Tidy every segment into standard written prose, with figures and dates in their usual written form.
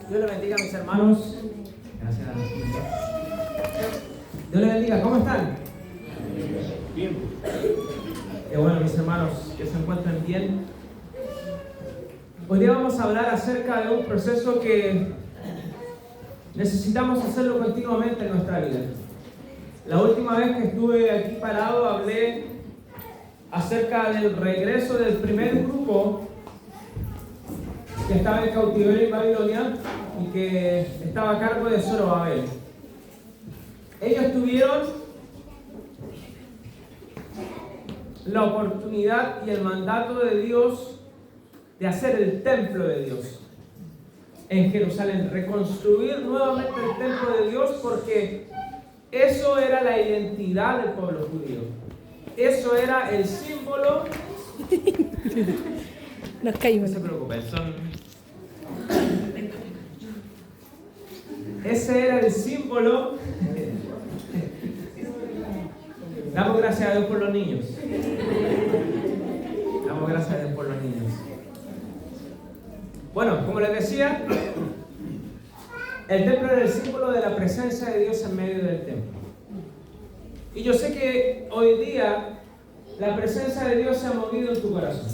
Dios le bendiga a mis hermanos. Gracias. Dios le bendiga. ¿Cómo están? Bien. Qué bueno, mis hermanos, que se encuentren bien. Hoy día vamos a hablar acerca de un proceso que necesitamos hacerlo continuamente en nuestra vida. La última vez que estuve aquí parado hablé acerca del regreso del primer grupo que estaba en cautiverio en Babilonia y que estaba a cargo de Zorobabel. Ellos tuvieron la oportunidad y el mandato de Dios de hacer el templo de Dios en Jerusalén, reconstruir nuevamente el templo de Dios, porque eso era la identidad del pueblo judío. Eso era el símbolo. Nos caímos. No se preocupen, ese era el símbolo. Damos gracias a Dios por los niños. Damos gracias a Dios por los niños. Bueno, como les decía, el templo era el símbolo de la presencia de Dios en medio del templo. Y yo sé que hoy día la presencia de Dios se ha movido en tu corazón.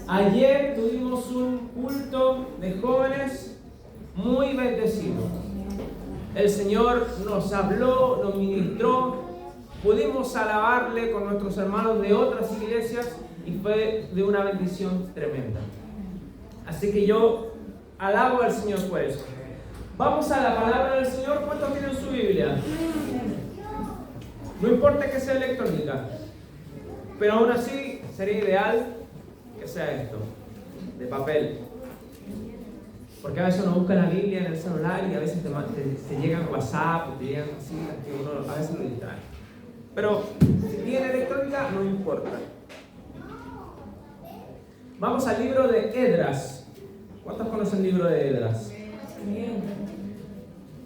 Ayer tuvimos un culto de jóvenes muy bendecido. El Señor nos habló, nos ministró, pudimos alabarle con nuestros hermanos de otras iglesias y fue de una bendición tremenda. Así que yo alabo al Señor por eso. Vamos a la palabra del Señor. ¿Cuántos tienen su Biblia? No importa que sea electrónica, pero aún así sería ideal que sea esto, de papel. Porque a veces uno busca la Biblia en el celular y a veces te llegan WhatsApp, te llegan citas que uno a veces lo distrae. Pero si tiene electrónica, no importa. Vamos al libro de Esdras. ¿Cuántos conocen el libro de Esdras?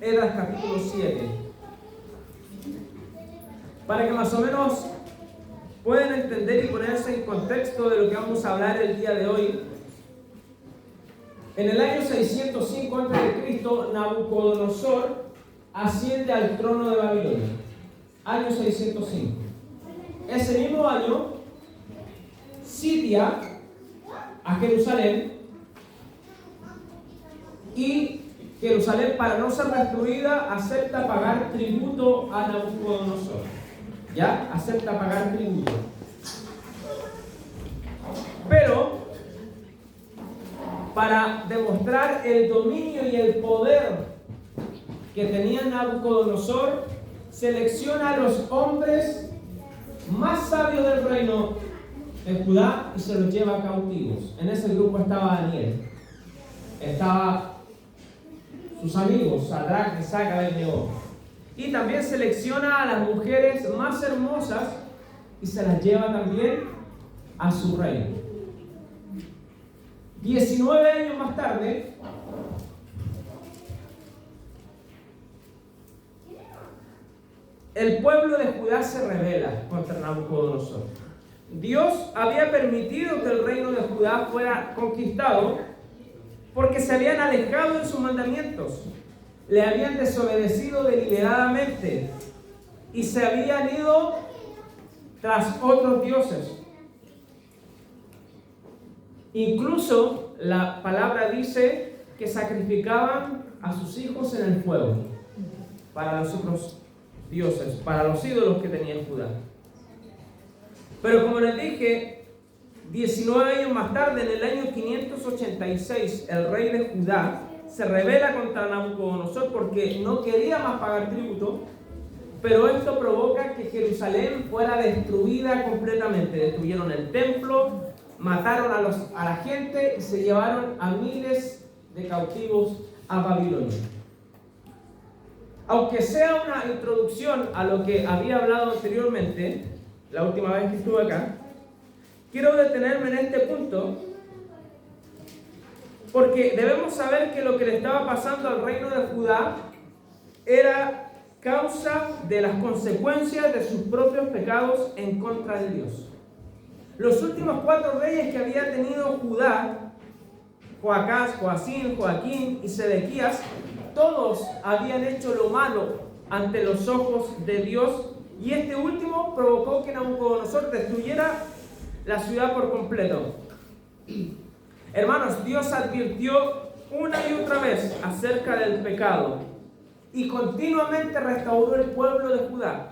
Esdras capítulo 7. Para que más o menos puedan entender y ponerse en contexto de lo que vamos a hablar el día de hoy. En el año 605 a.C., Nabucodonosor asciende al trono de Babilonia. Año 605. Ese mismo año sitia a Jerusalén, y Jerusalén, para no ser destruida, acepta pagar tributo a Nabucodonosor. ¿Ya? Acepta pagar tributo. Pero para demostrar el dominio y el poder que tenía Nabucodonosor, selecciona a los hombres más sabios del reino de Judá y se los lleva cautivos. En ese grupo estaba Daniel, estaba sus amigos Sadrach, Mesach, Abednego, y también selecciona a las mujeres más hermosas y se las lleva también a su reino. 19 años más tarde, el pueblo de Judá se rebela contra Nabucodonosor. Dios había permitido que el reino de Judá fuera conquistado porque se habían alejado de sus mandamientos, le habían desobedecido deliberadamente y se habían ido tras otros dioses. Incluso la palabra dice que sacrificaban a sus hijos en el fuego para los otros dioses, para los ídolos que tenía Judá. Pero como les dije, 19 años más tarde, en el año 586, el rey de Judá se rebela contra Nabucodonosor porque no quería más pagar tributo, pero esto provoca que Jerusalén fuera destruida completamente. Destruyeron el templo, mataron a la gente y se llevaron a miles de cautivos a Babilonia. Aunque sea una introducción a lo que había hablado anteriormente, la última vez que estuve acá, quiero detenerme en este punto porque debemos saber que lo que le estaba pasando al reino de Judá era causa de las consecuencias de sus propios pecados en contra de Dios. Los últimos 4 reyes que había tenido Judá Joacás, Joacín, Joaquín y Sedequías, todos habían hecho lo malo ante los ojos de Dios, y este último provocó que Nabucodonosor destruyera la ciudad por completo. Hermanos, Dios advirtió una y otra vez acerca del pecado y continuamente restauró el pueblo de Judá.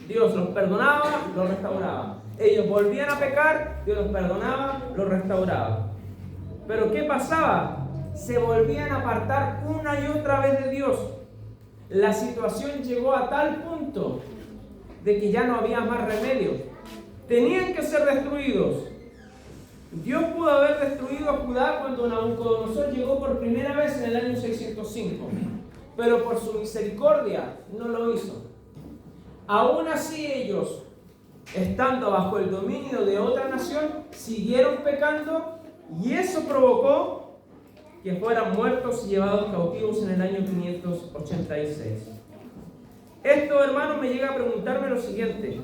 Dios los perdonaba, los restauraba. Ellos volvían a pecar, Dios los perdonaba, los restauraba. Pero ¿qué pasaba? Se volvían a apartar una y otra vez de Dios. La situación llegó a tal punto de que ya no había más remedio. Tenían que ser destruidos. Dios pudo haber destruido a Judá cuando Nabucodonosor llegó por primera vez en el año 605, pero por su misericordia no lo hizo. Aún así ellos, estando bajo el dominio de otra nación, siguieron pecando, y eso provocó que fueran muertos y llevados cautivos en el año 586. Esto, hermano, me llega a preguntarme lo siguiente: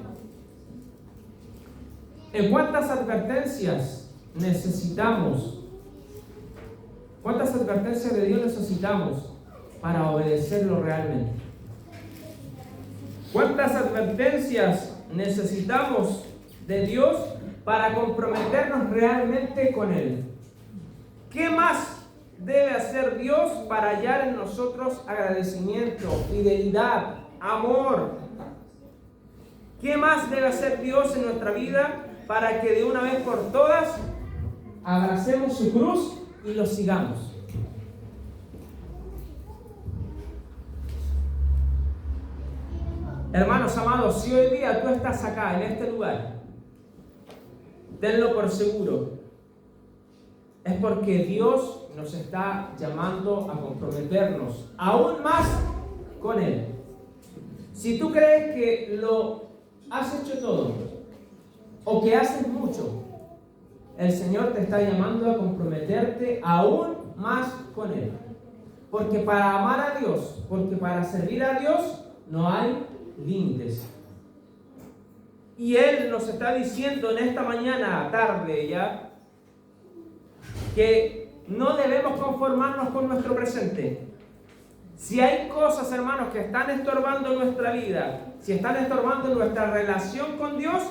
¿en cuántas advertencias cuántas advertencias de Dios necesitamos para obedecerlo realmente? ¿Cuántas advertencias necesitamos de Dios para comprometernos realmente con Él? ¿Qué más debe hacer Dios para hallar en nosotros agradecimiento, fidelidad, amor? ¿Qué más debe hacer Dios en nuestra vida para que de una vez por todas abracemos su cruz y lo sigamos? Hermanos amados, si hoy día tú estás acá, en este lugar, tenlo por seguro, es porque Dios nos está llamando a comprometernos aún más con Él. Si tú crees que lo has hecho todo o que haces mucho, el Señor te está llamando a comprometerte aún más con Él. Porque para amar a Dios, porque para servir a Dios, no hay límites. Y Él nos está diciendo en esta mañana, tarde ya, que no debemos conformarnos con nuestro presente. Si hay cosas, hermanos, que están estorbando nuestra vida, si están estorbando nuestra relación con Dios,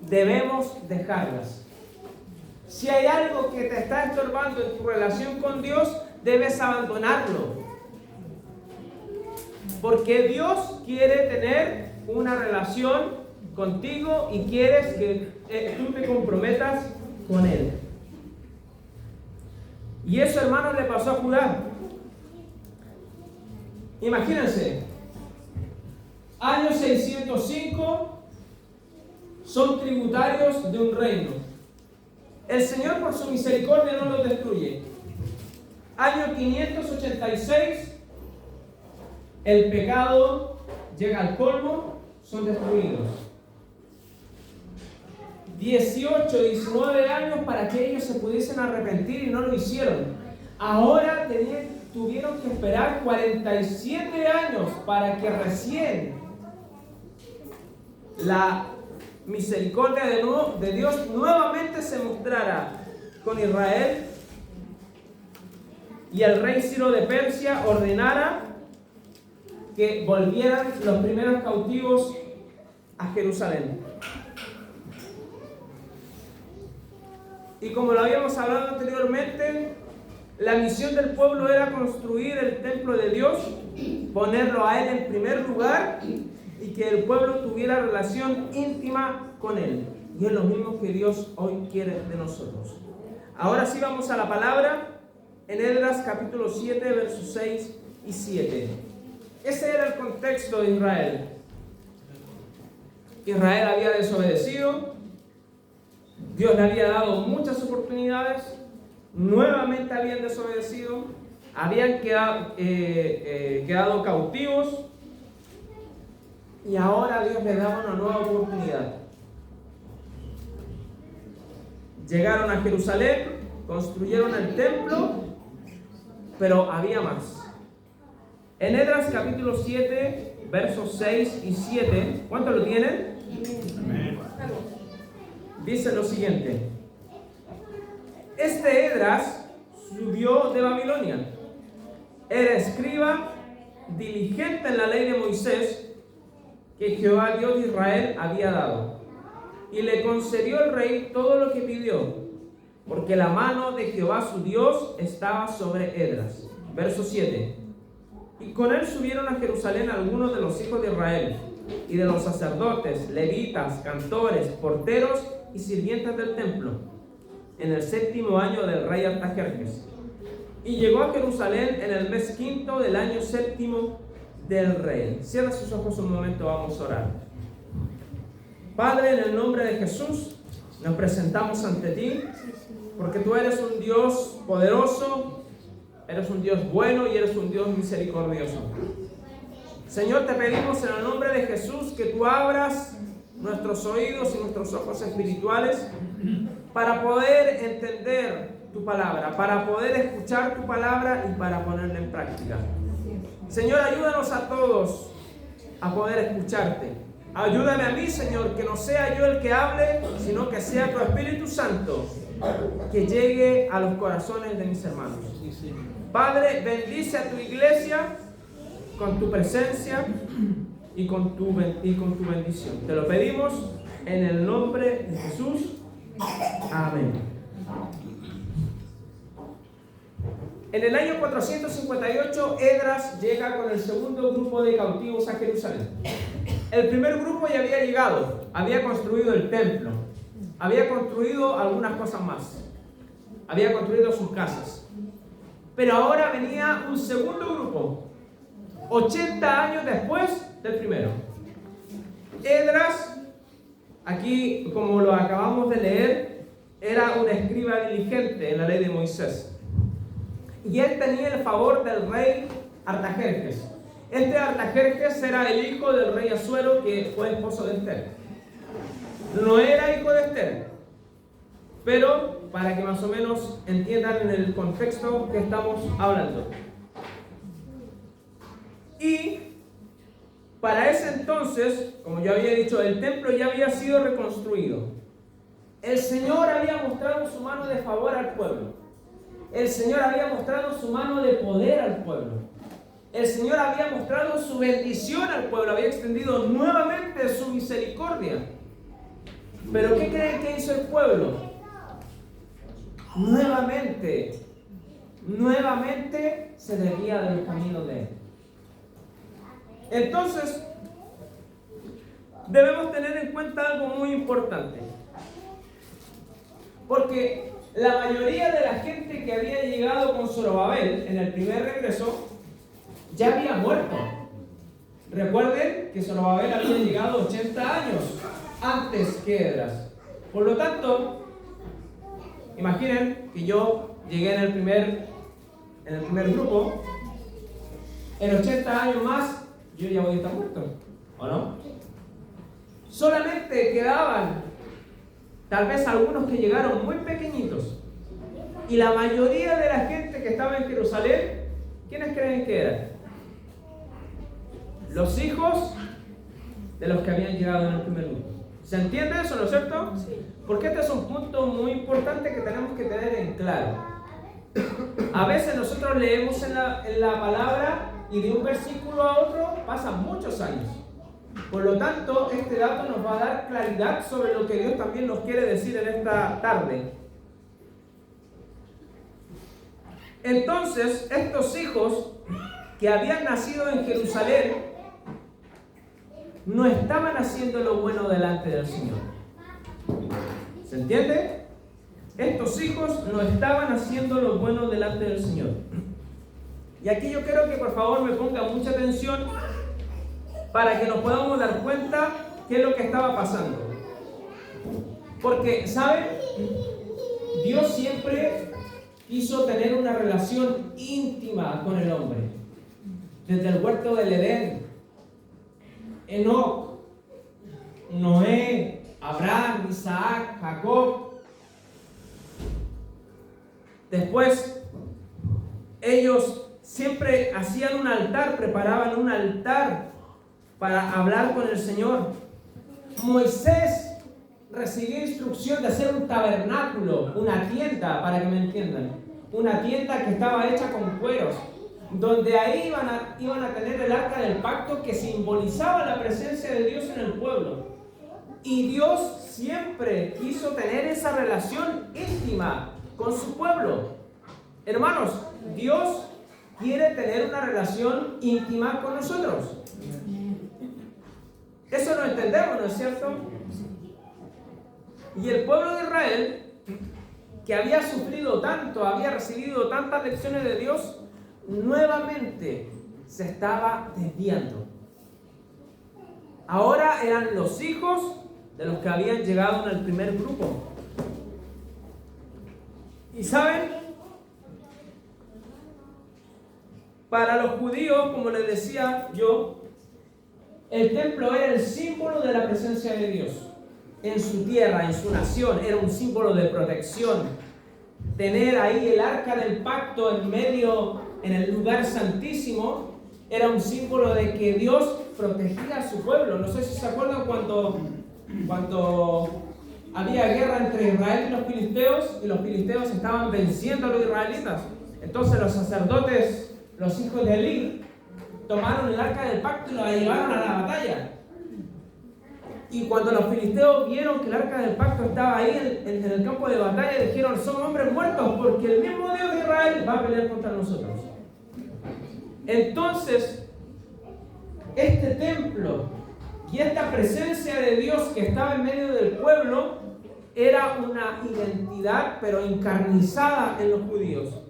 debemos dejarlas. Si hay algo que te está estorbando en tu relación con Dios, debes abandonarlo. Porque Dios quiere tener una relación contigo y quieres que tú te comprometas con Él. Y eso, hermanos, le pasó a Judá. Imagínense, año 605, son tributarios de un reino. El Señor, por su misericordia, no los destruye. Año 586, el pecado llega al colmo, son destruidos. 18, 19 años para que ellos se pudiesen arrepentir y no lo hicieron. Ahora tuvieron que esperar 47 años para que recién la misericordia de Dios nuevamente se mostrara con Israel, y el rey Ciro de Persia ordenara que volvieran los primeros cautivos a Jerusalén. Y como lo habíamos hablado anteriormente, la misión del pueblo era construir el templo de Dios, ponerlo a Él en primer lugar y que el pueblo tuviera relación íntima con Él. Y es lo mismo que Dios hoy quiere de nosotros. Ahora sí vamos a la palabra en Esdras capítulo 7, versos 6 y 7. Ese era el contexto de Israel. Israel había desobedecido. Dios le había dado muchas oportunidades. Nuevamente habían desobedecido. Habían quedado cautivos. Y ahora Dios les daba una nueva oportunidad. Llegaron a Jerusalén, construyeron el templo, pero había más. En Esdras capítulo 7, versos 6 y 7, ¿cuántos lo tienen? Amén. Dice lo siguiente: este Esdras subió de Babilonia. Era escriba, diligente en la ley de Moisés, que Jehová Dios de Israel había dado. Y le concedió el rey todo lo que pidió, porque la mano de Jehová su Dios estaba sobre Esdras. Verso 7. Y con él subieron a Jerusalén algunos de los hijos de Israel, y de los sacerdotes, levitas, cantores, porteros y sirvientes del templo, en el 7º año del rey Artajerjes. Y llegó a Jerusalén en el mes 5º del año 7º del rey. Cierra sus ojos un momento, vamos a orar. Padre, en el nombre de Jesús, nos presentamos ante ti, porque tú eres un Dios poderoso, eres un Dios bueno y eres un Dios misericordioso. Señor, te pedimos en el nombre de Jesús que tú abras nuestros oídos y nuestros ojos espirituales para poder entender tu palabra, para poder escuchar tu palabra y para ponerla en práctica. Señor, ayúdanos a todos a poder escucharte. Ayúdame a mí, Señor, que no sea yo el que hable, sino que sea tu Espíritu Santo que llegue a los corazones de mis hermanos. Padre, bendice a tu iglesia con tu presencia y con tu bendición. Te lo pedimos en el nombre de Jesús. Amén. En el año 458, Esdras llega con el segundo grupo de cautivos a Jerusalén. El primer grupo ya había llegado, había construido el templo, había construido algunas cosas más, había construido sus casas. Pero ahora venía un segundo grupo, 80 años después del primero. Esdras, aquí como lo acabamos de leer, era un escriba diligente en la ley de Moisés. Y él tenía el favor del rey Artajerjes. Este Artajerjes era el hijo del rey Asuero, que fue esposo de Esther. No era hijo de Esther, pero para que más o menos entiendan en el contexto que estamos hablando. Y para ese entonces, como ya había dicho, el templo ya había sido reconstruido. El Señor había mostrado su mano de favor al pueblo. El Señor había mostrado su mano de poder al pueblo. El Señor había mostrado su bendición al pueblo, había extendido nuevamente su misericordia. Pero ¿qué creen que hizo el pueblo? Nuevamente se desvía de los caminos de Él. Entonces, debemos tener en cuenta algo muy importante. Porque la mayoría de la gente que había llegado con Zorobabel en el primer regreso ya había muerto. Recuerden que Zorobabel había llegado 80 años antes que Esdras. Por lo tanto, imaginen que yo llegué en el primer grupo. En 80 años más, yo ya voy a estar muerto, ¿o no? Solamente quedaban tal vez algunos que llegaron muy pequeñitos. Y la mayoría de la gente que estaba en Jerusalén, ¿quiénes creen que eran? Los hijos de los que habían llegado en el primer grupo. ¿Se entiende eso, no es cierto? Sí. Porque este es un punto muy importante que tenemos que tener en claro. A veces nosotros leemos en la palabra y de un versículo a otro pasan muchos años. Por lo tanto, este dato nos va a dar claridad sobre lo que Dios también nos quiere decir en esta tarde. Entonces, estos hijos que habían nacido en Jerusalén no estaban haciendo lo bueno delante del Señor. ¿Se entiende? Estos hijos no estaban haciendo lo bueno delante del Señor. Y aquí yo quiero que por favor me pongan mucha atención para que nos podamos dar cuenta qué es lo que estaba pasando. Porque, ¿saben? Dios siempre quiso tener una relación íntima con el hombre. Desde el huerto del Edén, Enoc, Noé, Abraham, Isaac, Jacob. Después, ellos siempre hacían un altar, preparaban un altar para hablar con el Señor. Moisés recibió instrucción de hacer un tabernáculo, una tienda, para que me entiendan. una tienda que estaba hecha con cueros, donde ahí iban a tener el arca del pacto que simbolizaba la presencia de Dios en el pueblo. Y Dios siempre quiso tener esa relación íntima con su pueblo. Hermanos, Dios quiere tener una relación íntima con nosotros. Eso lo entendemos, ¿no es cierto? Y el pueblo de Israel, que había sufrido tanto, había recibido tantas lecciones de Dios, nuevamente se estaba desviando. Ahora eran los hijos de los que habían llegado en el primer grupo. Y saben, para los judíos, como les decía yo, el templo era el símbolo de la presencia de Dios en su tierra, en su nación. Era un símbolo de protección. Tener ahí el arca del pacto en medio, en el lugar santísimo, era un símbolo de que Dios protegía a su pueblo. No sé si se acuerdan cuando había guerra entre Israel y los filisteos estaban venciendo a los israelitas. Entonces los sacerdotes, los hijos de Elí, tomaron el arca del pacto y la llevaron a la batalla. Y cuando los filisteos vieron que el arca del pacto estaba ahí en el campo de batalla, dijeron: son hombres muertos, porque el mismo Dios de Israel va a pelear contra nosotros. Entonces, este templo y esta presencia de Dios que estaba en medio del pueblo era una identidad, pero encarnizada en los judíos.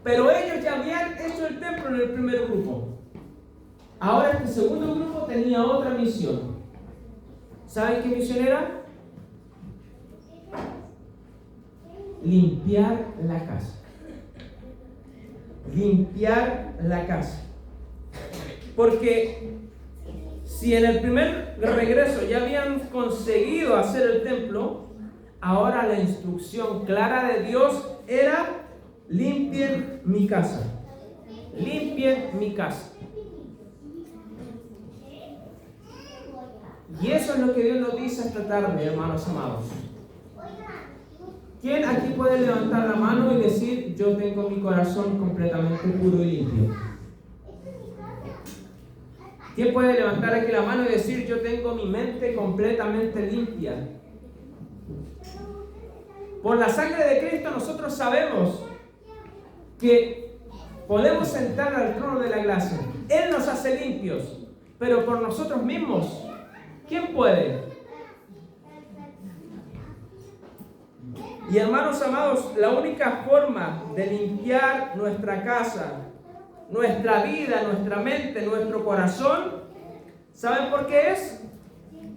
Pero ellos ya habían hecho el templo en el primer grupo. Ahora este segundo grupo tenía otra misión. ¿Saben qué misión era? Limpiar la casa. Limpiar la casa. Porque si en el primer regreso ya habían conseguido hacer el templo, ahora la instrucción clara de Dios era: limpien mi casa. Limpien mi casa. Y eso es lo que Dios nos dice esta tarde, hermanos amados. ¿Quién aquí puede levantar la mano y decir: yo tengo mi corazón completamente puro y limpio? ¿Quién puede levantar aquí la mano y decir: yo tengo mi mente completamente limpia? Por la sangre de Cristo nosotros sabemos que podemos entrar al trono de la gracia. Él nos hace limpios, pero por nosotros mismos, ¿quién puede? Y hermanos amados, la única forma de limpiar nuestra casa, nuestra vida, nuestra mente, nuestro corazón, ¿saben por qué es?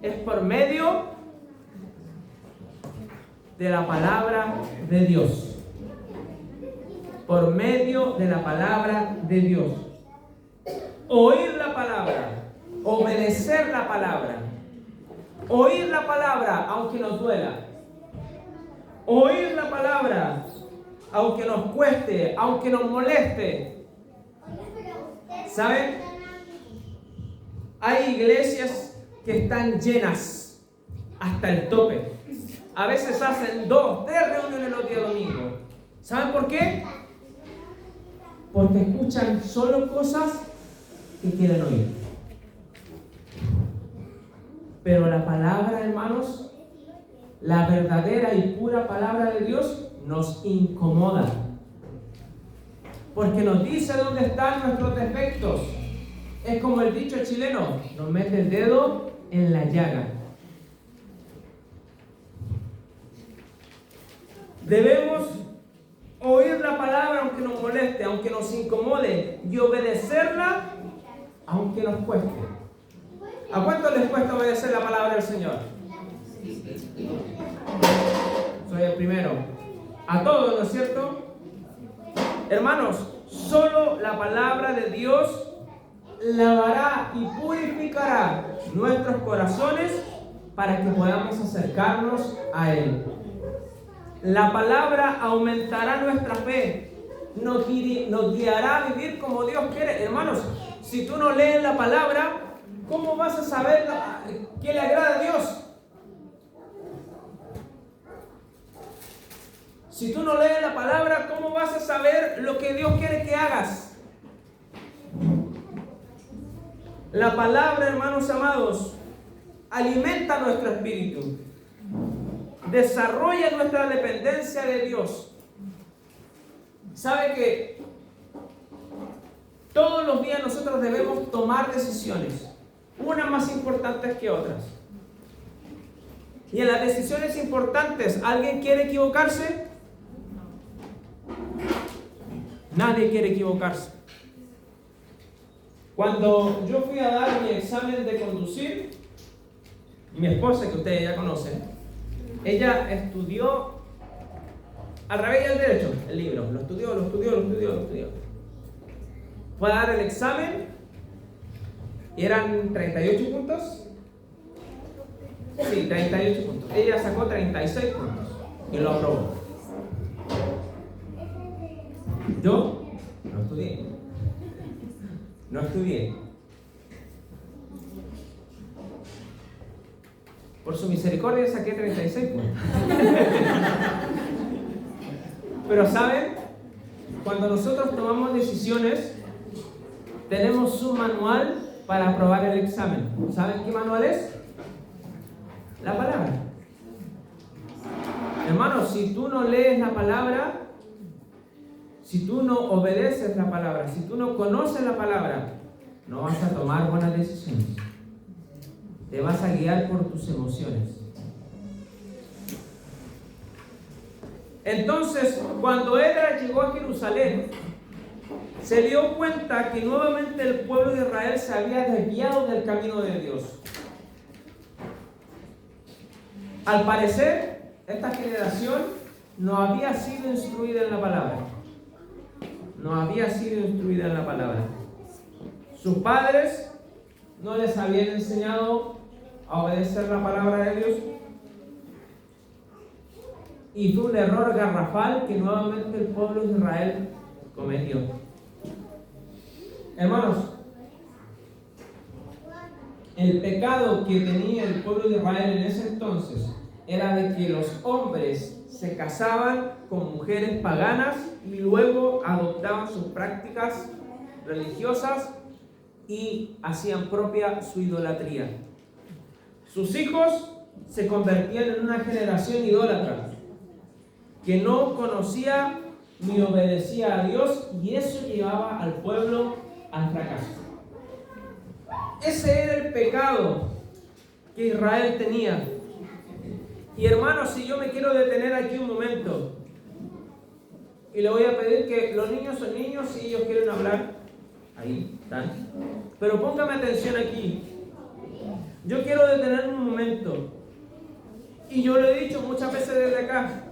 Es por medio de la palabra de Dios. Por medio de la palabra de Dios. Oír la palabra, obedecer la palabra. Oír la palabra aunque nos duela. Oír la palabra aunque nos cueste, aunque nos moleste. ¿Saben? Hay iglesias que están llenas hasta el tope. A veces hacen 2, 3 reuniones los días domingos. ¿Saben por qué? Porque escuchan solo cosas que quieren oír. Pero la palabra, hermanos, la verdadera y pura palabra de Dios nos incomoda. Porque nos dice dónde están nuestros defectos. Es como el dicho chileno: nos mete el dedo en la llaga. Debemos oír la palabra aunque nos moleste, aunque nos incomode, y obedecerla aunque nos cueste. ¿A cuánto les cuesta obedecer la palabra del Señor? Soy el primero. A todos, ¿no es cierto? Hermanos, solo la palabra de Dios lavará y purificará nuestros corazones para que podamos acercarnos a Él. La palabra aumentará nuestra fe, nos guiará a vivir como Dios quiere. Hermanos, si tú no lees la palabra, ¿cómo vas a saber qué le agrada a Dios? Si tú no lees la palabra, ¿cómo vas a saber lo que Dios quiere que hagas? La palabra, hermanos amados, alimenta nuestro espíritu, desarrolla nuestra dependencia de Dios. ¿Sabe que todos los días nosotros debemos tomar decisiones, unas más importantes que otras? Y en las decisiones importantes, ¿alguien quiere equivocarse? Nadie quiere equivocarse. Cuando yo fui a dar mi examen de conducir, mi esposa, que ustedes ya conocen, ella estudió al revés y al derecho el libro. Lo estudió. Fue a dar el examen y eran 38 puntos. Sí, 38 puntos. Ella sacó 36 puntos y lo aprobó. Yo no estudié. Por su misericordia saqué 36 puntos. Pero ¿saben? Cuando nosotros tomamos decisiones, tenemos un manual para aprobar el examen. ¿Saben qué manual es? La palabra. Hermanos, si tú no lees la palabra, si tú no obedeces la palabra, si tú no conoces la palabra, no vas a tomar buenas decisiones. Te vas a guiar por tus emociones. Entonces, cuando Esdras llegó a Jerusalén, se dio cuenta que nuevamente el pueblo de Israel se había desviado del camino de Dios. Al parecer, esta generación no había sido instruida en la palabra. Sus padres no les habían enseñado a obedecer la palabra de Dios. Y fue un error garrafal que nuevamente el pueblo de Israel cometió. Hermanos, el pecado que tenía el pueblo de Israel en ese entonces era de que los hombres se casaban con mujeres paganas y luego adoptaban sus prácticas religiosas y hacían propia su idolatría. Sus hijos se convertían en una generación idólatra que no conocía ni obedecía a Dios, y eso llevaba al pueblo al fracaso. Ese era el pecado que Israel tenía. Y hermanos, si yo me quiero detener aquí un momento, y le voy a pedir que los niños son niños, si ellos quieren hablar, ahí están. Pero póngame atención aquí. Yo quiero detenerme un momento. Y yo lo he dicho muchas veces desde acá.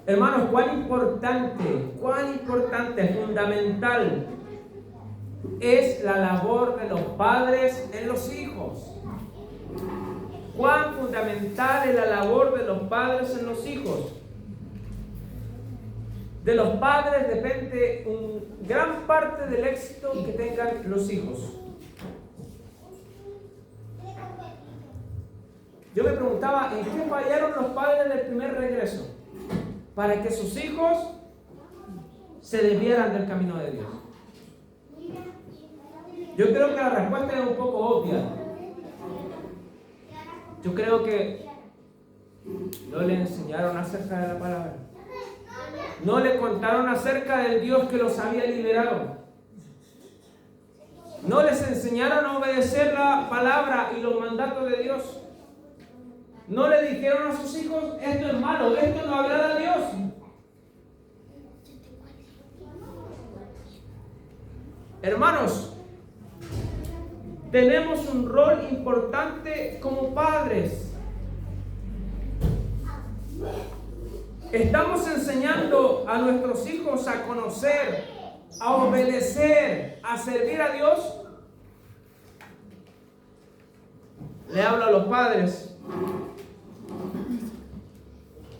Hermanos, cuán importante, fundamental es la labor de los padres en los hijos. Cuán fundamental es la labor de los padres en los hijos. De los padres depende gran parte del éxito que tengan los hijos. Yo me preguntaba, ¿en qué fallaron los padres del primer regreso para que sus hijos se desviaran del camino de Dios? Yo creo que la respuesta es un poco obvia. Yo creo que no le enseñaron acerca de la palabra. No le contaron acerca del Dios que los había liberado. No les enseñaron a obedecer la palabra y los mandatos de Dios. No le dijeron a sus hijos, esto es malo, esto no agrada a Dios. Hermanos, tenemos un rol importante como padres. Estamos enseñando a nuestros hijos a conocer, a obedecer, a servir a Dios. Le hablo a los padres.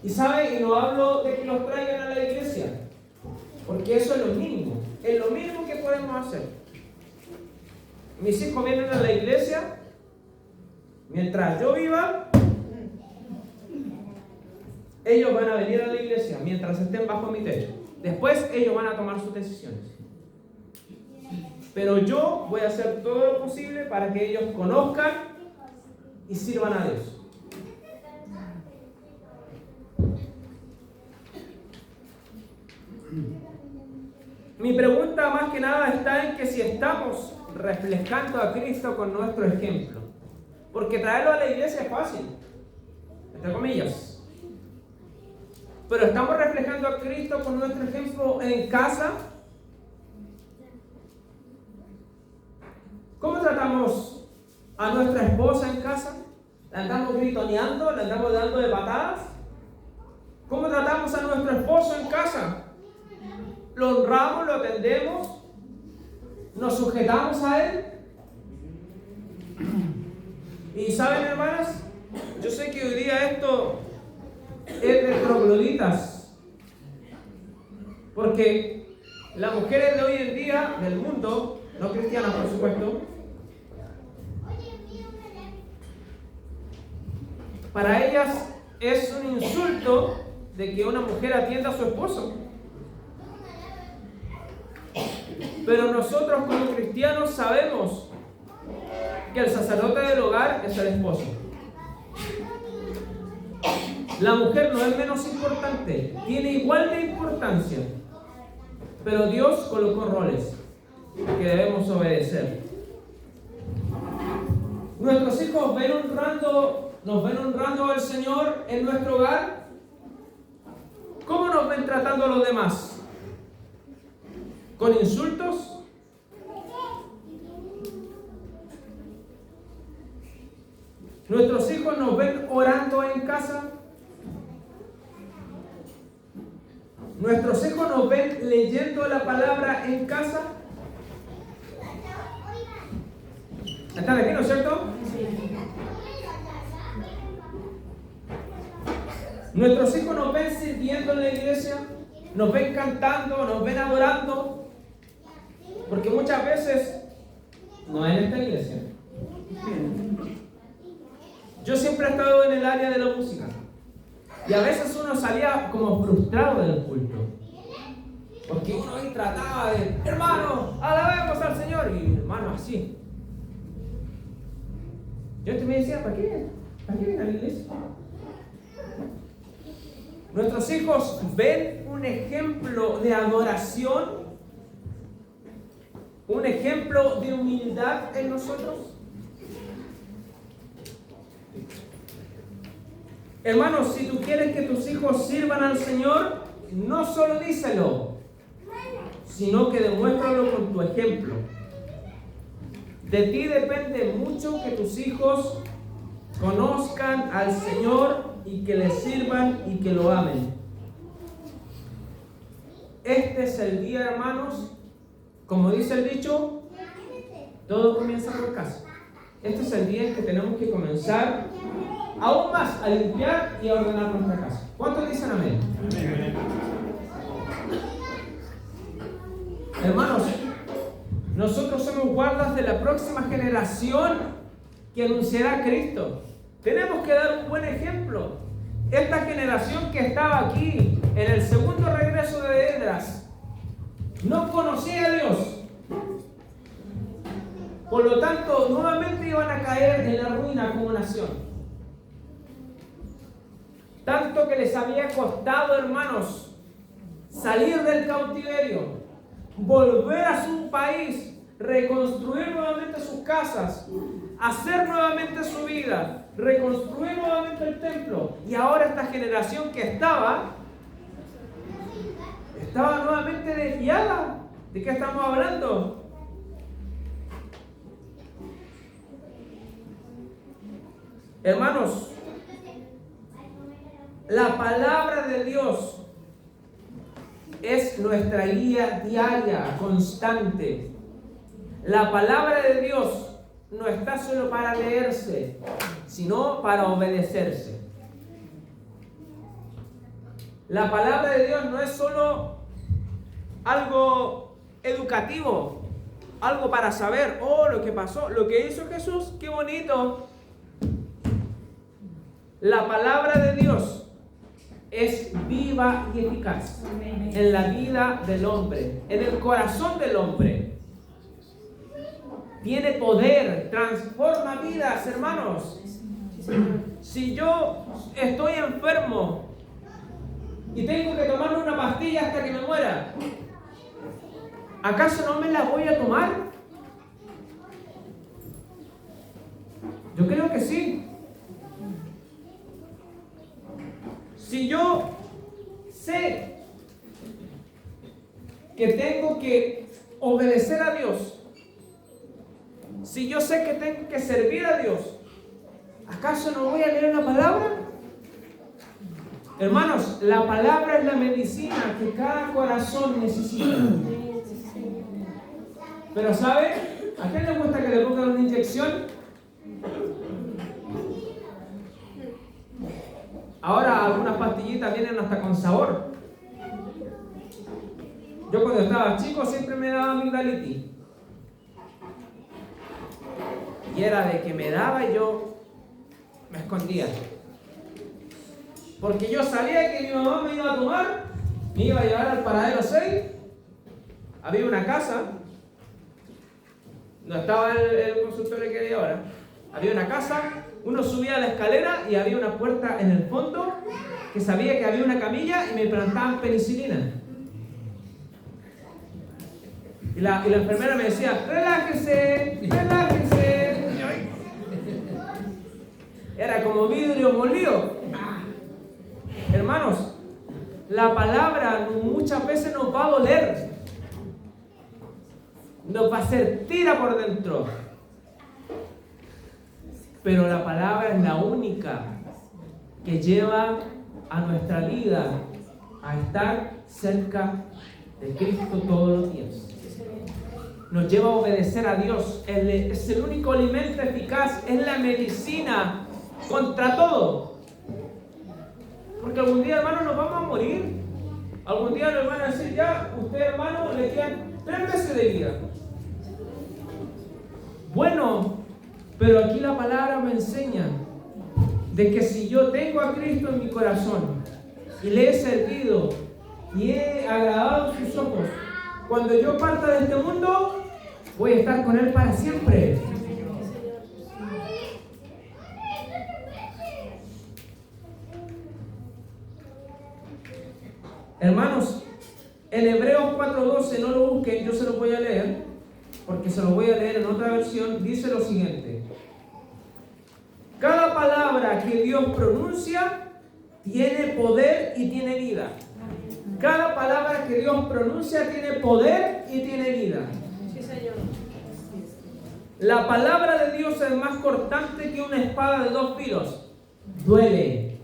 Y saben, y no hablo de que los traigan a la iglesia, porque eso es lo mínimo que podemos hacer. Mis hijos vienen a la iglesia mientras yo viva. ellos van a venir a la iglesia mientras estén bajo mi techo. Después ellos van a tomar sus decisiones. Pero yo voy a hacer todo lo posible para que ellos conozcan y sirvan a Dios. Mi pregunta más que nada está en que si estamos reflejando a Cristo con nuestro ejemplo. Porque traerlo a la iglesia es fácil, entre comillas. Pero ¿estamos reflejando a Cristo con nuestro ejemplo en casa? ¿Cómo tratamos a nuestra esposa en casa? ¿La andamos gritoneando? ¿La andamos dando de patadas? ¿Cómo tratamos a nuestro esposo en casa? ¿Lo honramos? ¿Lo atendemos? ¿Nos sujetamos a él? Y saben, hermanas, yo sé que hoy día esto es de trogloditas, porque las mujeres de hoy en día del mundo, no cristianas por supuesto, para ellas es un insulto de que una mujer atienda a su esposo. Pero nosotros como cristianos sabemos que el sacerdote del hogar es el esposo. La mujer no es menos importante, tiene igual de importancia, pero Dios colocó roles que debemos obedecer. Nuestros hijos nos ven honrando al Señor en nuestro hogar. ¿Cómo nos ven tratando a los demás? ¿Con insultos? ¿Nuestros hijos nos ven orando en casa? ¿Nuestros hijos nos ven leyendo la palabra en casa? ¿Están aquí, no es cierto? ¿Nuestros hijos nos ven sirviendo en la iglesia? ¿Nos ven cantando? ¿Nos ven adorando? Porque muchas veces, no en esta iglesia, yo siempre he estado en el área de la música. Y a veces uno salía como frustrado del culto. Porque uno ahí trataba de, hermano, alabemos al Señor. Y hermano, así. Yo me decía, ¿para qué? ¿Para qué viene a la iglesia? Nuestros hijos ven un ejemplo de adoración, un ejemplo de humildad en nosotros. Hermanos, si tú quieres que tus hijos sirvan al Señor, no solo díselo, sino que demuéstralo con tu ejemplo. De ti depende mucho que tus hijos conozcan al Señor y que le sirvan y que lo amen. Este es el día, hermanos, como dice el dicho, todo comienza por casa. Este es el día en que tenemos que comenzar aún más a limpiar y a ordenar nuestra casa. ¿Cuántos dicen amén? Amén. Hermanos, nosotros somos guardas de la próxima generación que anunciará a Cristo. Tenemos que dar un buen ejemplo. Esta generación que estaba aquí en el segundo regreso de Esdras no conocía a Dios. Por lo tanto, nuevamente iban a caer en la ruina como nación. Tanto que les había costado, hermanos, salir del cautiverio, volver a su país, reconstruir nuevamente sus casas, hacer nuevamente su vida, reconstruir nuevamente el templo. Y ahora esta generación que estaba nuevamente desviada. ¿De qué estamos hablando? Hermanos, la palabra de Dios es nuestra guía diaria, constante. La palabra de Dios no está solo para leerse, sino para obedecerse. La palabra de Dios no es solo algo educativo, algo para saber, oh, lo que pasó, lo que hizo Jesús, qué bonito. La palabra de Dios es viva y eficaz en la vida del hombre, en el corazón del hombre. Tiene poder, transforma vidas, hermanos. Si yo estoy enfermo y tengo que tomarme una pastilla hasta que me muera, ¿acaso no me la voy a tomar? Yo creo que sí. Si yo sé que tengo que obedecer a Dios, si yo sé que tengo que servir a Dios, ¿acaso no voy a leer la palabra? Hermanos, la palabra es la medicina que cada corazón necesita. Pero ¿sabe? ¿A quién le gusta que le pongan una inyección? Ahora algunas pastillitas vienen hasta con sabor. Yo cuando estaba chico siempre me daba amigdalitis. Y era de que me daba y yo me escondía. Porque yo sabía que mi mamá me iba a tomar, me iba a llevar al paradero 6. Había una casa, no estaba el consultorio que hay ahora. Había una casa, uno subía a la escalera y había una puerta en el fondo que sabía que había una camilla y me plantaban penicilina. Y la enfermera me decía, relájese, relájese. Era como vidrio molido. Hermanos, la palabra muchas veces nos va a doler. Nos va a hacer tira por dentro. Pero la palabra es la única que lleva a nuestra vida a estar cerca de Cristo todos los días. Nos lleva a obedecer a Dios. Es el único alimento eficaz, es la medicina contra todo. Porque algún día, hermano, nos vamos a morir. Algún día nos van a decir, ya, usted, hermano, le quedan 3 meses de vida. Bueno, pero aquí la palabra me enseña de que si yo tengo a Cristo en mi corazón y le he servido y he agradado sus ojos, cuando yo parta de este mundo, voy a estar con Él para siempre. Hermanos, en Hebreos 4:12, no lo busquen, yo se lo voy a leer, porque se lo voy a leer en otra versión, dice lo siguiente. Cada palabra que Dios pronuncia tiene poder y tiene vida. Cada palabra que Dios pronuncia tiene poder y tiene vida. Sí, Señor. La palabra de Dios es más cortante que una espada de 2 filos. Duele.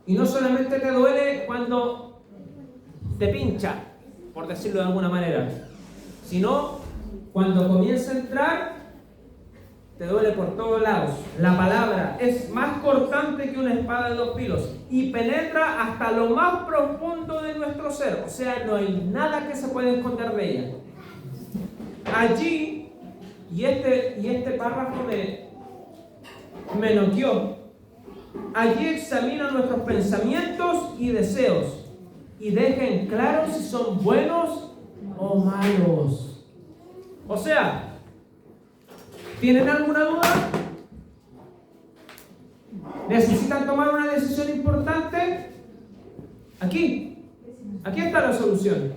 Y no solamente te duele cuando te pincha, por decirlo de alguna manera, sino cuando comienza a entrar, te duele por todos lados. La palabra es más cortante que una espada de 2 filos y penetra hasta lo más profundo de nuestro ser. O sea, no hay nada que se pueda esconder de ella. Allí, y este párrafo me noqueó. Allí examina nuestros pensamientos y deseos y deja en claro si son buenos o malos. O sea, ¿tienen alguna duda? ¿Necesitan tomar una decisión importante? Aquí está la solución.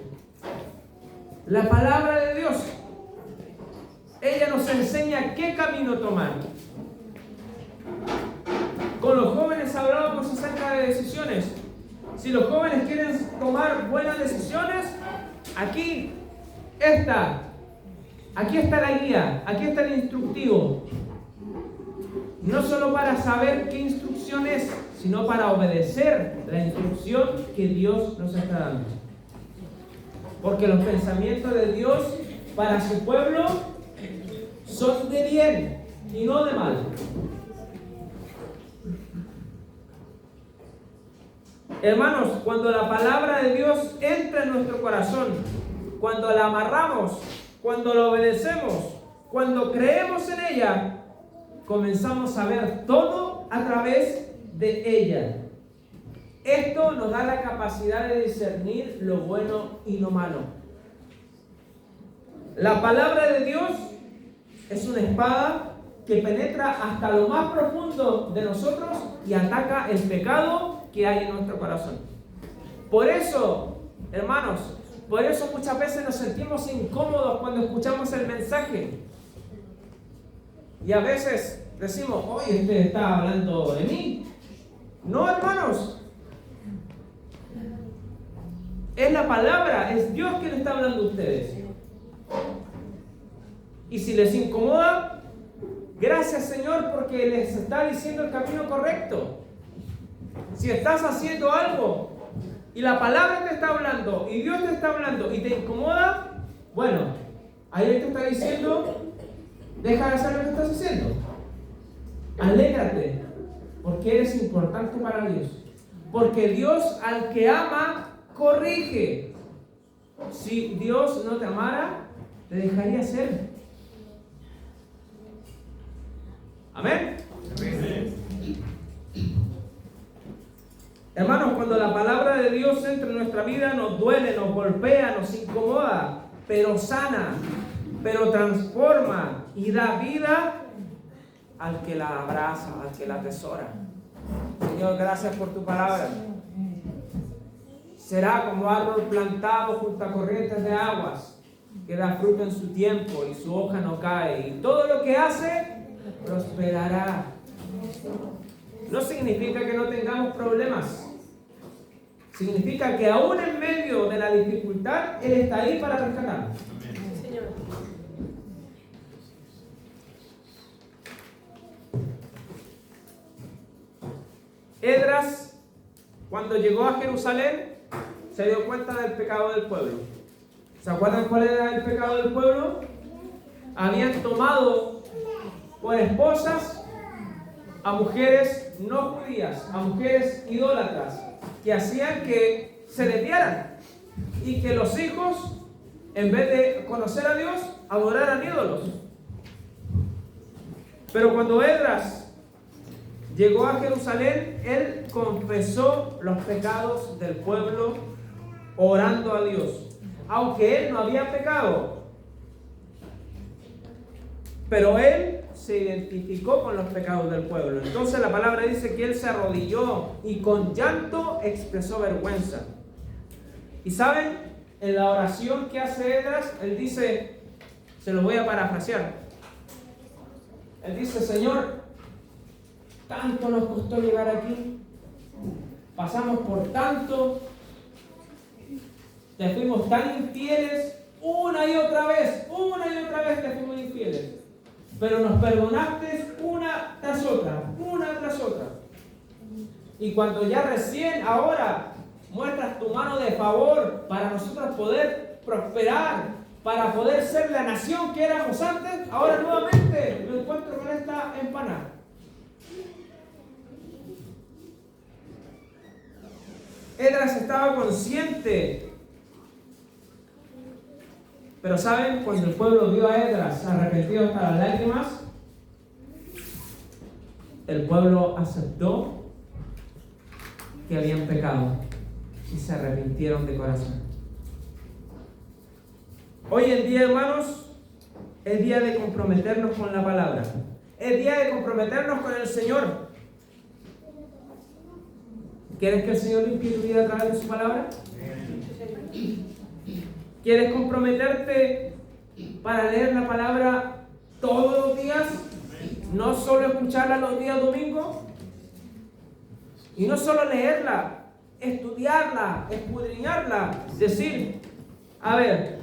La palabra de Dios. Ella nos enseña qué camino tomar. Con los jóvenes hablábamos acerca de decisiones. Si los jóvenes quieren tomar buenas decisiones, aquí está la guía, aquí está el instructivo. No solo para saber qué instrucción es, sino para obedecer la instrucción que Dios nos está dando. Porque los pensamientos de Dios para su pueblo son de bien y no de mal. Hermanos, cuando la palabra de Dios entra en nuestro corazón, cuando la amarramos, cuando la obedecemos, cuando creemos en ella, comenzamos a ver todo a través de ella. Esto nos da la capacidad de discernir lo bueno y lo malo. La palabra de Dios es una espada que penetra hasta lo más profundo de nosotros y ataca el pecado que hay en nuestro corazón. Por eso, hermanos, por eso muchas veces nos sentimos incómodos cuando escuchamos el mensaje. Y a veces decimos, oye, este está hablando de mí. No, hermanos. Es la palabra, es Dios quien está hablando a ustedes. Y si les incomoda, gracias Señor porque les está diciendo el camino correcto. Si estás haciendo algo y la palabra te está hablando y Dios te está hablando y te incomoda, bueno, ahí te está diciendo, deja de hacer lo que estás haciendo. Alégrate porque eres importante para Dios. Porque Dios al que ama, corrige. Si Dios no te amara, te dejaría ser. Amén. Amén. Hermanos, cuando la palabra de Dios entra en nuestra vida, nos duele, nos golpea, nos incomoda, pero sana, pero transforma y da vida al que la abraza, al que la atesora. Señor, gracias por tu palabra. Será como árbol plantado junto a corrientes de aguas, que da fruto en su tiempo y su hoja no cae. Y todo lo que hace, prosperará. No significa que no tengamos problemas. Significa que aún en medio de la dificultad, Él está ahí para rescatarnos. Esdras, cuando llegó a Jerusalén, se dio cuenta del pecado del pueblo. ¿Se acuerdan cuál era el pecado del pueblo? Habían tomado por esposas a mujeres no judías, a mujeres idólatras, que hacían que se desviaran y que los hijos, en vez de conocer a Dios, adoraran ídolos. Pero cuando Esdras llegó a Jerusalén, él confesó los pecados del pueblo orando a Dios, aunque él no había pecado. Pero él se identificó con los pecados del pueblo. Entonces la palabra dice que él se arrodilló y con llanto expresó vergüenza. Y saben, en la oración que hace Esdras, él dice, se lo voy a parafrasear. Él dice, Señor, tanto nos costó llegar aquí, pasamos por tanto, te fuimos tan infieles, una y otra vez te fuimos infieles. Pero nos perdonaste una tras otra. Y cuando ya recién ahora muestras tu mano de favor para nosotros poder prosperar, para poder ser la nación que éramos antes, ahora nuevamente me encuentro con esta empanada. Esdras estaba consciente. Pero ¿saben? Cuando el pueblo vio a Esdras arrepentido hasta las lágrimas, el pueblo aceptó que habían pecado y se arrepintieron de corazón. Hoy en día, hermanos, es día de comprometernos con la palabra. Es día de comprometernos con el Señor. ¿Quieres que el Señor limpie tu vida a través de su palabra? ¿Quieres comprometerte para leer la palabra todos los días? No solo escucharla los días domingos. Y no solo leerla, estudiarla, escudriñarla. Decir, a ver,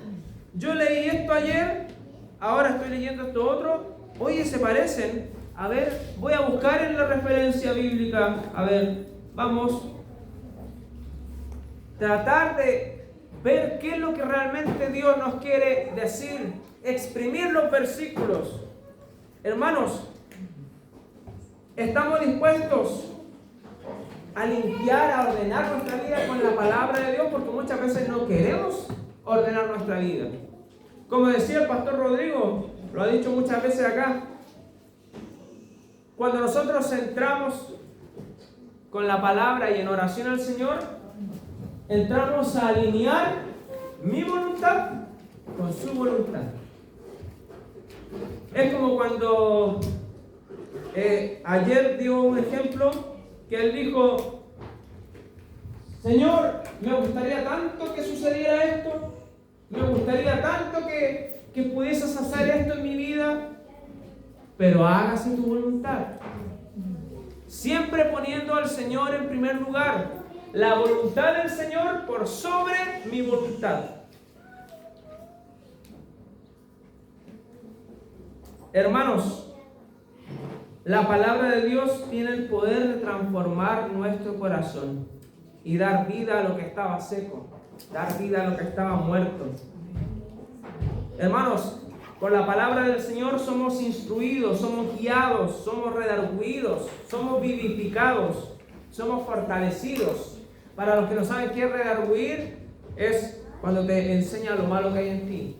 yo leí esto ayer, ahora estoy leyendo esto otro. Oye, se parecen. A ver, voy a buscar en la referencia bíblica. A ver, vamos. Tratar de ver qué es lo que realmente Dios nos quiere decir, exprimir los versículos. Hermanos, ¿estamos dispuestos a limpiar, a ordenar nuestra vida con la palabra de Dios? Porque muchas veces no queremos ordenar nuestra vida. Como decía el pastor Rodrigo, lo ha dicho muchas veces acá, cuando nosotros entramos con la palabra y en oración al Señor, entramos a alinear mi voluntad con su voluntad. Es como cuando ayer dio un ejemplo que él dijo: Señor, me gustaría tanto que sucediera esto, me gustaría tanto que pudieses hacer esto en mi vida, pero hágase tu voluntad. Siempre poniendo al Señor en primer lugar, la voluntad del Señor por sobre mi voluntad. Hermanos, la palabra de Dios tiene el poder de transformar nuestro corazón y dar vida a lo que estaba seco, dar vida a lo que estaba muerto. Hermanos, con la palabra del Señor somos instruidos, somos guiados, somos redarguidos, somos vivificados, somos fortalecidos. Para los que no saben qué es redarguir, es cuando te enseña lo malo que hay en ti.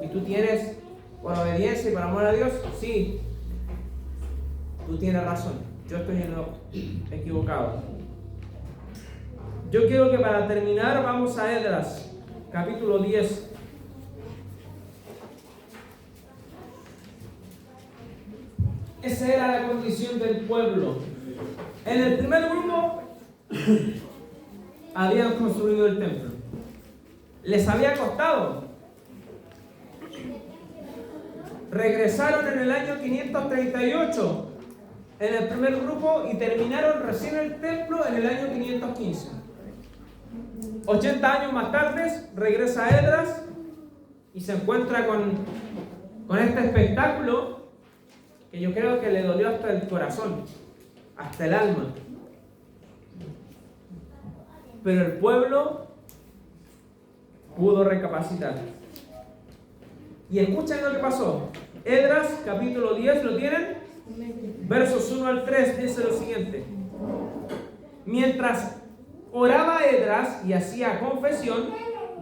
Y tú tienes, por obediencia y por amor a Dios, sí, tú tienes razón, yo estoy en lo equivocado. Yo quiero que para terminar vamos a Esdras, capítulo 10. Esa era la condición del pueblo. En el primer grupo habían construido el templo. Les había costado. Regresaron en el año 538 en el primer grupo y terminaron recién el templo en el año 515. 80 años más tarde regresa Esdras y se encuentra con este espectáculo que yo creo que le dolió hasta el corazón, hasta el alma. Pero el pueblo pudo recapacitar. Y escuchen lo que pasó. Esdras, capítulo 10, ¿lo tienen? Versos 1 al 3 dice lo siguiente: mientras oraba Esdras y hacía confesión,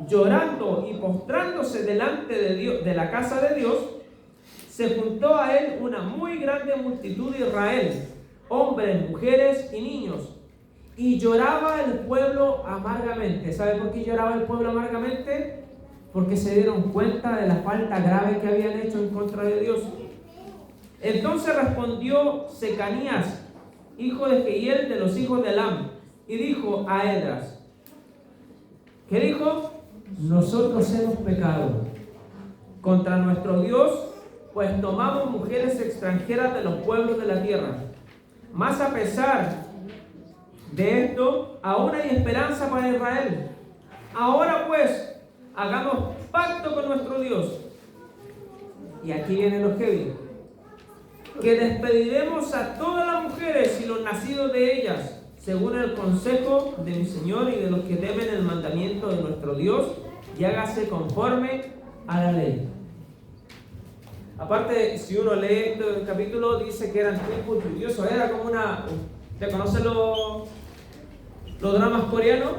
llorando y postrándose delante de Dios, de la casa de Dios, se juntó a él una muy grande multitud de Israel, hombres, mujeres y niños, y lloraba el pueblo amargamente. ¿Sabe por qué lloraba el pueblo amargamente? Porque se dieron cuenta de la falta grave que habían hecho en contra de Dios. Entonces respondió Secanías, hijo de Jehiel, de los hijos de Elam, y dijo a Esdras, ¿qué dijo? Nosotros hemos pecado contra nuestro Dios, pues tomamos mujeres extranjeras de los pueblos de la tierra. Mas a pesar de esto, aún hay esperanza para Israel. Ahora pues, hagamos pacto con nuestro Dios. Y aquí vienen los heavy. Que despediremos a todas las mujeres y los nacidos de ellas, según el consejo de mi Señor y de los que temen el mandamiento de nuestro Dios, y hágase conforme a la ley. Aparte, si uno lee este capítulo, dice que eran tiempos lluviosos. Era como una... ¿Te conocen los dramas coreanos?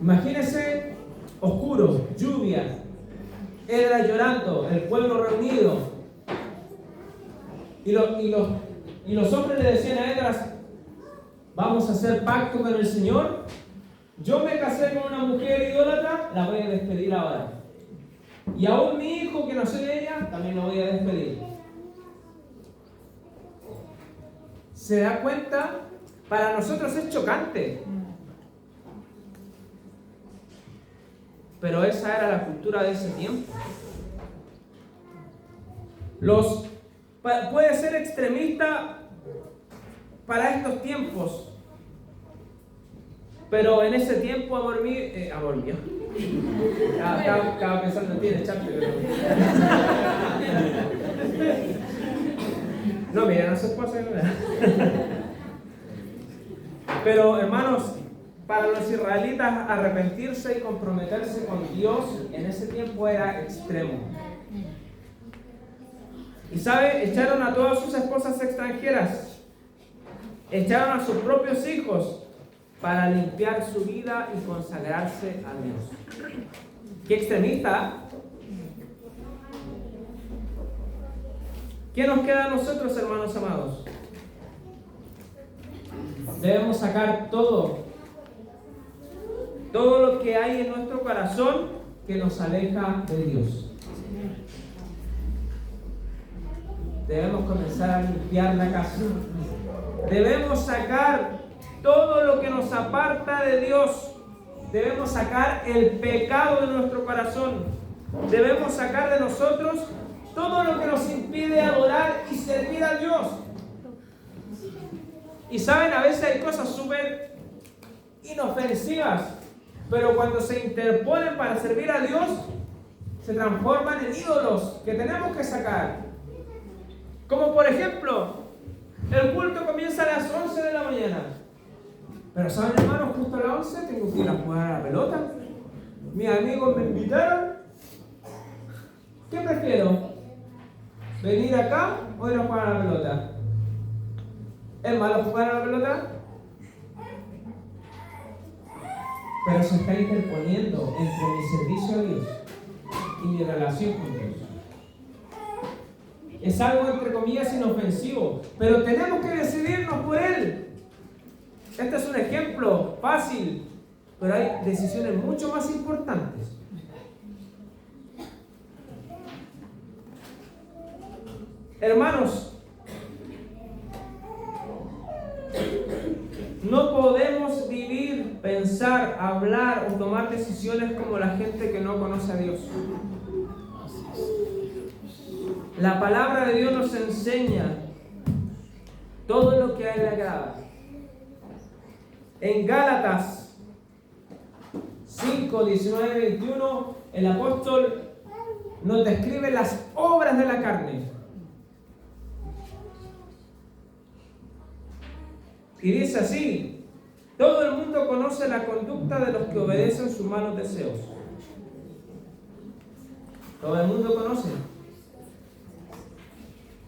Imagínense oscuro, lluvia, Esdras llorando, el pueblo reunido. Y los hombres le decían a Esdras, vamos a hacer pacto con el Señor. Yo me casé con una mujer idólatra, la voy a despedir ahora. Y aún mi hijo que nació de ella, también lo voy a despedir. ¿Se da cuenta? Para nosotros es chocante. Pero esa era la cultura de ese tiempo. Puede ser extremista para estos tiempos, pero en ese tiempo, amor mío, estaba pensando en ti, en el chat, pero... No, miren a su esposa, pero hermanos, para los israelitas arrepentirse y comprometerse con Dios en ese tiempo era extremo. Y sabe, echaron a todas sus esposas extranjeras, echaron a sus propios hijos para limpiar su vida y consagrarse a Dios. ¡Qué extremista! ¿Qué nos queda a nosotros, hermanos amados? Debemos sacar todo lo que hay en nuestro corazón que nos aleja de Dios. Debemos comenzar a limpiar la casa. Debemos sacar todo lo que nos aparta de Dios. Debemos sacar el pecado de nuestro corazón. Debemos sacar de nosotros todo lo que nos impide adorar y servir a Dios. Y saben, a veces hay cosas súper inofensivas, pero cuando se interponen para servir a Dios, se transforman en ídolos que tenemos que sacar. Como por ejemplo, el culto comienza a las 11 de la mañana. Pero saben, hermanos, justo a las 11 tengo que ir a jugar a la pelota. Mis amigos me invitaron. ¿Qué prefiero? ¿Venir acá o ir a jugar a la pelota? ¿Es malo jugar a la pelota? Pero se está interponiendo entre mi servicio a Dios y mi relación con Dios. Es algo entre comillas inofensivo, pero tenemos que decidirnos por Él. Este es un ejemplo fácil, pero hay decisiones mucho más importantes. Hermanos, no podemos vivir, pensar, hablar o tomar decisiones como la gente que no conoce a Dios. La palabra de Dios nos enseña todo lo que a Él le agrada. En Gálatas 5, 19, 21, el apóstol nos describe las obras de la carne. Y dice así: todo el mundo conoce la conducta de los que obedecen sus malos deseos. Todo el mundo conoce.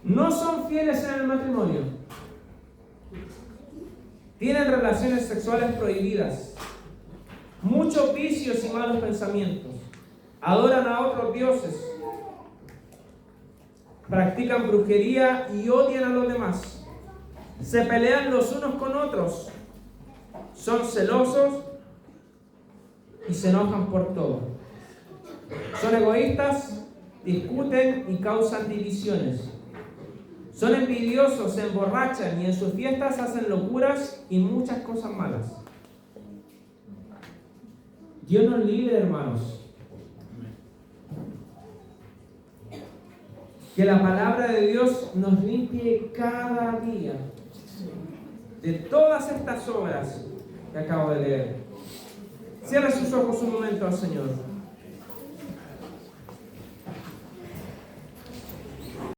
No son fieles en el matrimonio. Tienen relaciones sexuales prohibidas. Muchos vicios y malos pensamientos. Adoran a otros dioses. Practican brujería y odian a los demás. Se pelean los unos con otros. Son celosos y se enojan por todo. Son egoístas, discuten y causan divisiones. Son envidiosos, se emborrachan y en sus fiestas hacen locuras y muchas cosas malas. Dios nos libre, hermanos. Que la palabra de Dios nos limpie cada día de todas estas obras que acabo de leer. Cierra sus ojos un momento al Señor.